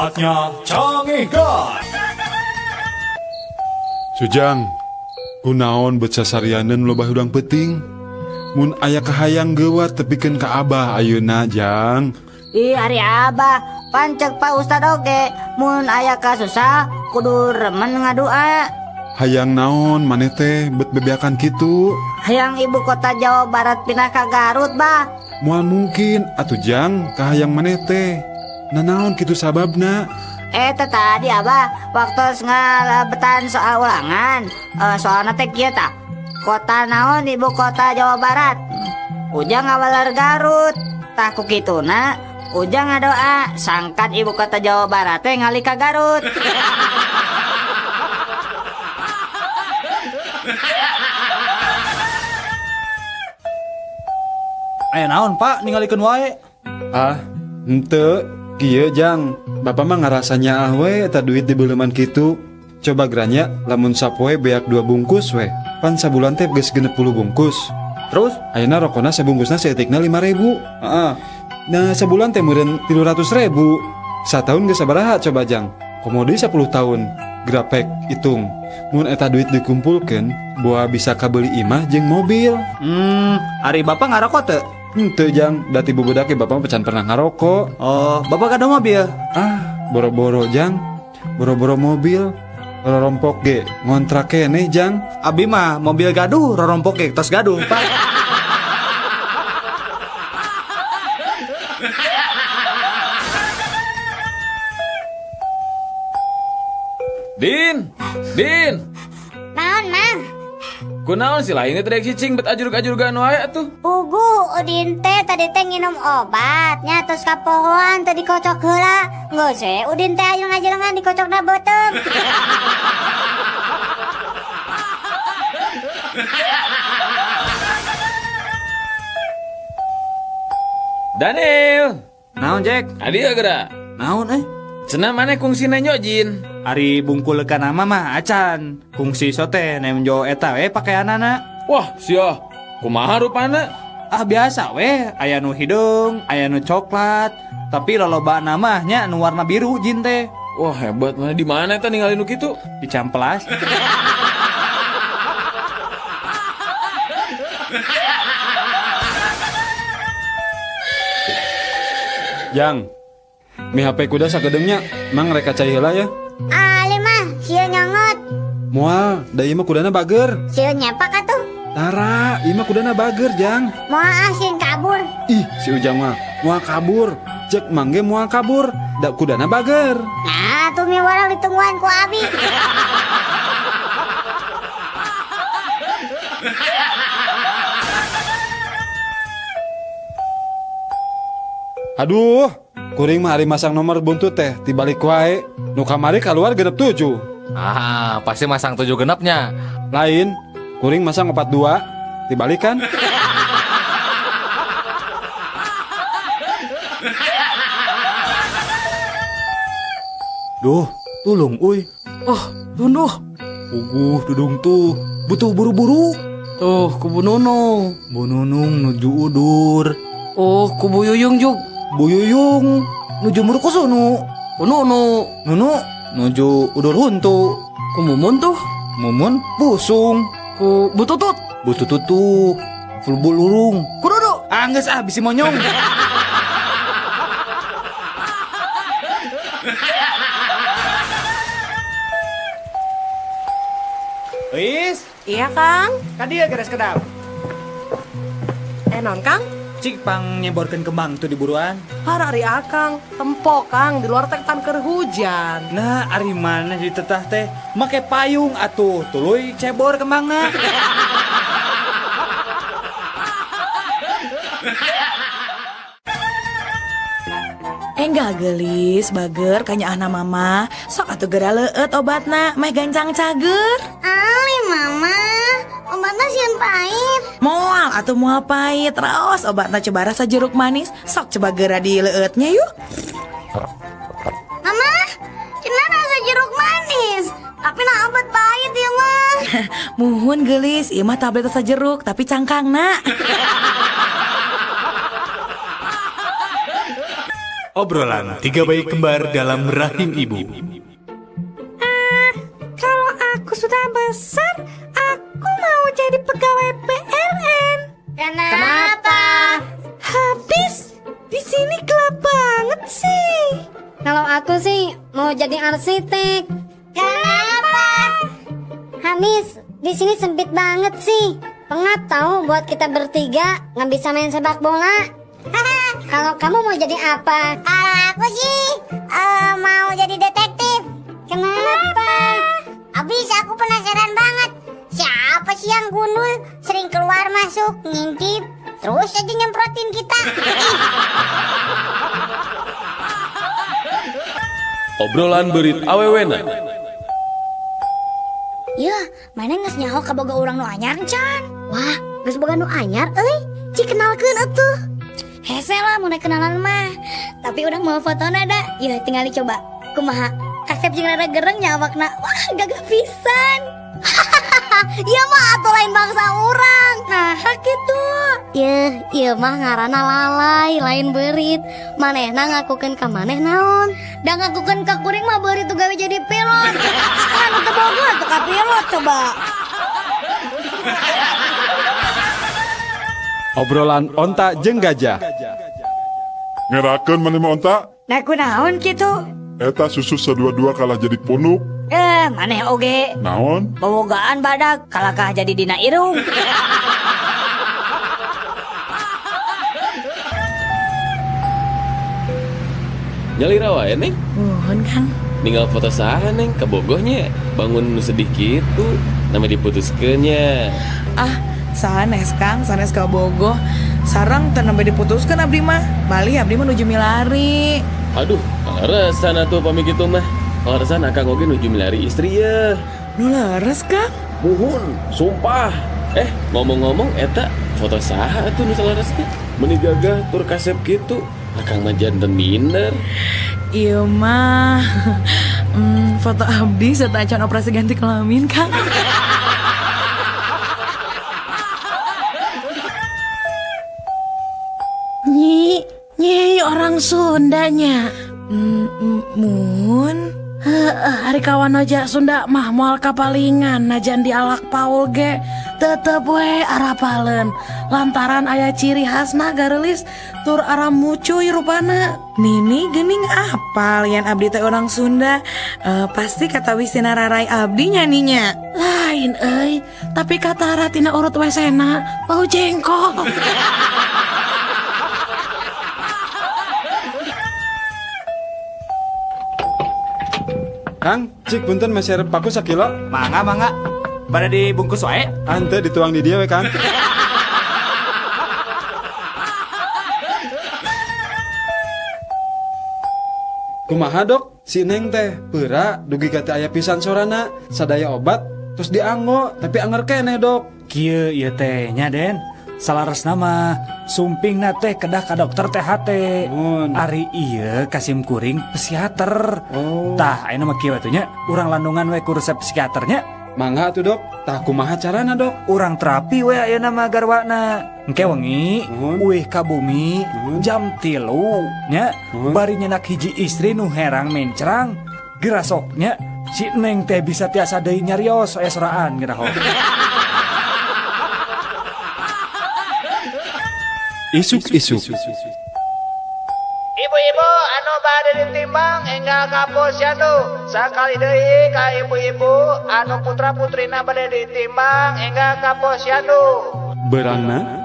Saatnya canggih gas. Sujang, kunaon beca sarianan loba hudang peting. Mun aya kahayang gewat tepikeun ka Abah ayeuna, Jang. Ih, ari Abah, pancek Pak Ustad oge, mun aya kasusah kudu remen ngadua. Hayang naon maneh teh bet bebeakan kitu? Hayang ibu kota Jawa Barat pindah ka Garut, Bah. Moal mungkin atuh Jang kahayang maneh teh. Nanaon kitu sababna? Tadi Abah waktu ngalebetan soal ulangan, soalna teh kieu tah. Kota naon ibu kota Jawa Barat? Ujang ngawalar Garut. Tah ku kituna Ujang ngadoa sangkan ibu kota Jawa Barat teh ngalih ka Garut. Aya naon Pak ningalikeun wae? Ah, henteu. Kieu Jang, Bapak mah ngarasanya we eta duit di beuleman kitu. Coba geranya lamun sapoe beak 2 bungkus we. Pan sabulan teh geus 60 bungkus. Terus ayeuna rokona sabungkusna saeutikna 5.000. Heeh. Nah, sabulan teh meureun 300.000. Satahun geus sabaraha coba Jang? Komodi 10 tahun. Grapek hitung. Mun eta duit dikumpulkeun, boa bisa kabeli imah jeung mobil. Ari Bapak ngarokok teu? Henteu Jang, dati bubudak ge Bapak pecan pernah ngarokok. Oh, Bapak kada mobil? Ah, boro-boro Jang. Boro-boro mobil. Rorompok ge ngontrak keneh Jang. Abi mah mobil gaduh, rorompok ge tos gaduh, Pak. Din. Naon mah? Kunaon sih lainnya tadi cicing bet ajurug-ajurugan wae atuh. Pugu Udin teh tadi teh nginum obatnya terus kapohoan tadi kocok heula. Geus we Udin teh ajeng-ajengan dikocokna beuteung. Daniel, Naon Jack? adia geura. Naon Cenah maneh kungsina nyojin. Ari bungkul ka nama mah acan. Kungsi sote nemjo eta we pakeanana. Wah, sia. Kumaha rupana? Ah biasa we, aya nu hidung, aya nu coklat, tapi loloba namanya nu warna biru jin teh. Wah, hebat mana di mana eta ninggalin nu kitu? Dicamplas. Jang. Mi HP kuda sakedeungnya, mang rek cai heula ya. Ali mah sieu nyongot. Moal, da ieu mah kudana bager. Sieu nyepak atuh. Tara, ieu mah kudana bager Jang. Moal asin kabur. Ih, si Ujang mah moal kabur. Cek mangge moal kabur. Da kudana bager. Nah, tuh mi warang ditungguan ku Abi. Aduh, kuring mah ari masang nomor buntut teh tibalik wae. Nu kamari kaluar genep 7. Ah, pasti masang 7 genepnya. Lain, kuring masang 42. Dibalik kan? Duh, tulung uy. Oh, dunuh. Dudung tuh. Butuh buru-buru. Tuh, kubu Nunung. Bu Nunung nuju udur. Oh, kubu Yuyung juk. Bu Yuyung nuju murukusunu. Nunu. Nunu nuju udur huntu. Ku Mumun tuh. Mumun pusung. Ku Bututut. Bu tututu full bulurung. Ku Dudu. Geus bisi monyong. Wis, Iya Kang. kan dia geres kedap. Non Kang. Cik pang nyeborkeun kembang tuh di buruan. Harari Akang. Tempo Kang di luar teh tan keur hujan. Nah, ari mana di tetah teh make payung atuh, tuluy cebor kembangna. Enggak gelis, bager kanya mama. Sok atuh geura leueut obatna, meh gancang cager. Ali mama, obatnya sieun pahit. Moal atuh moal pahit, raos obatna coba rasa jeruk manis. Sok coba geura di leueutnya yuk. Mama, cenah rasa jeruk manis. Tapi nah obat pahit ya mah. Muhun gelis, ieu mah tablet rasa jeruk tapi cangkangna. Obrolan tiga bayi kembar dalam rahim ibu. Kalau aku sudah besar, aku mau jadi pegawai PLN. Kenapa? Habis di sini gelap banget sih. Kalau aku sih mau jadi arsitek. Kenapa? Habis di sini sempit banget sih. Pengap tahu buat kita bertiga nggak bisa main sepak bola. Kalau kamu mau jadi apa? Kalau aku sih mau jadi detektif. Kenapa? Abis aku penasaran banget. Siapa sih yang gundul sering keluar masuk ngintip terus aja nyemprotin kita? Obrolan berit awewena. Ya, mana nges nyaho kaboga urang nu anyar can? Wah, geus boga nu anyar euy. Ci kenalkeun atuh. Hese lah mun kenalan mah. Tapi urang mau fotona da. Ya tinggal dicoba. Kumaha? Kasep jeung rada gereng nyawakna. Wah, gagah pisan. Ieu mah atuh lain bangsa urang. Nah, kitu. Ieu mah ngaranna lalai, lain beurit. Manehna ngakukeun ka maneh naon? Da ngakukeun ka kuring mah beurit tuh gawe jadi pilot. Anu teu boga atuh ka pilot coba. Obrolan onta jeung gajah. Ngerakeun maneh mah onta? Nah kunaon kitu? Eta susu sadua-dua kalah jadi punuk. Maneh oge Naon? bobogaan badak kalakah jadi dina irung. Nyalira wae neng. Mohon Kang. Ninggal foto saha neng kabogohnya. Bangun nu sedih gitu. Nama diputuskeunnya. Sanes Kang, sanes ka bogoh. Sarang teu nembe diputuskeun abdi mah. Bali abdi mah nuju milari. Aduh, kalaresan atuh pami kitu mah. Kalaresan akang oge nuju milari istri ya. Nu leres Kang. Muhun, sumpah. Ngomong-ngomong eta foto saha atuh nu salaresna? Meuni gagah tur kasep kitu. Akang mah janten minder. Iya mah foto abdi serta acan operasi ganti kelamin Kang. Nyi orang Sundanya. Mun Hari kawan aja Sunda mah moal kapalingan najan di alak paul ge tetep we arapaleun lantaran aya ciri khasna garelis tur aram mucuy rupana. Nini gening apal yan abdi teh orang Sunda. Pasti kata wisina rarai abdi nyaninya. Lain euy, tapi kata ratina urut wesena bau jengkol. Kang, cik punten masih arep paku sakilo. Mangga. Pada dibungkus wae. Ante dituang di dia we Kang. Kumaha dok, si Neng teh peura dugi kata aya pisan sorana, sadaya obat terus dianggo tapi anger kene dok. Kieu ieu teh nya Den. Salaresna mah sumpingna teh kedah ka dokter THT. Ari ieu Kasim Kuring psikiater. Tah ayeuna mah kieu atuh nya, urang landungan we ku resep psikiaternya. Mangga atuh dok. Tah kumaha carana dok? Urang terapi we ayeuna mah garwana. Engke wengi uih ka bumi jam 3 nya bari nyenak hiji istri nu herang mencrang gerasoknya si Neng teh bisa tiasa deui nyarios aya soraan geraho. Isuk-isuk. Ibu-ibu anu bade ditimbang enggal ka posyandu. Sakali deui ka ibu-ibu anu putra-putrina bade ditimbang enggal ka posyandu. Berangna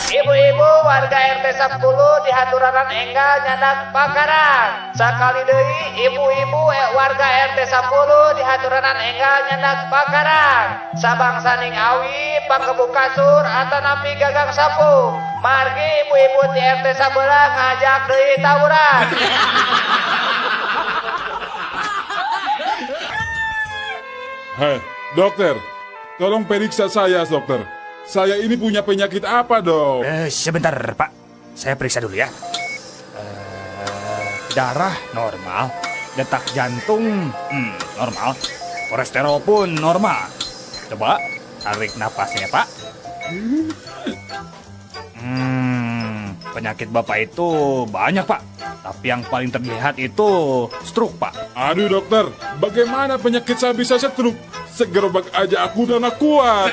Ibu-ibu warga RT 10 dihaturaran enggal nyandak pakaran. Sakali deui ibu-ibu warga RT 10 dihaturaran enggal nyandak pakaran. Sabangsaning awi pangkebu kasur atanapi gagang sapu. Margi ibu-ibu di RT 11 ngajak deui tawuran. Hei, dokter, tolong periksa saya, dokter. Saya ini punya penyakit apa, dok? Sebentar, Pak. Saya periksa dulu ya. Darah normal, detak jantung normal, kolesterol pun normal. Coba tarik napasnya, Pak. Penyakit Bapak itu banyak, Pak. tapi yang paling terlihat itu stroke, Pak. Aduh dokter, bagaimana penyakit saya bisa stroke? Segerobak aja aku udah gak kuat.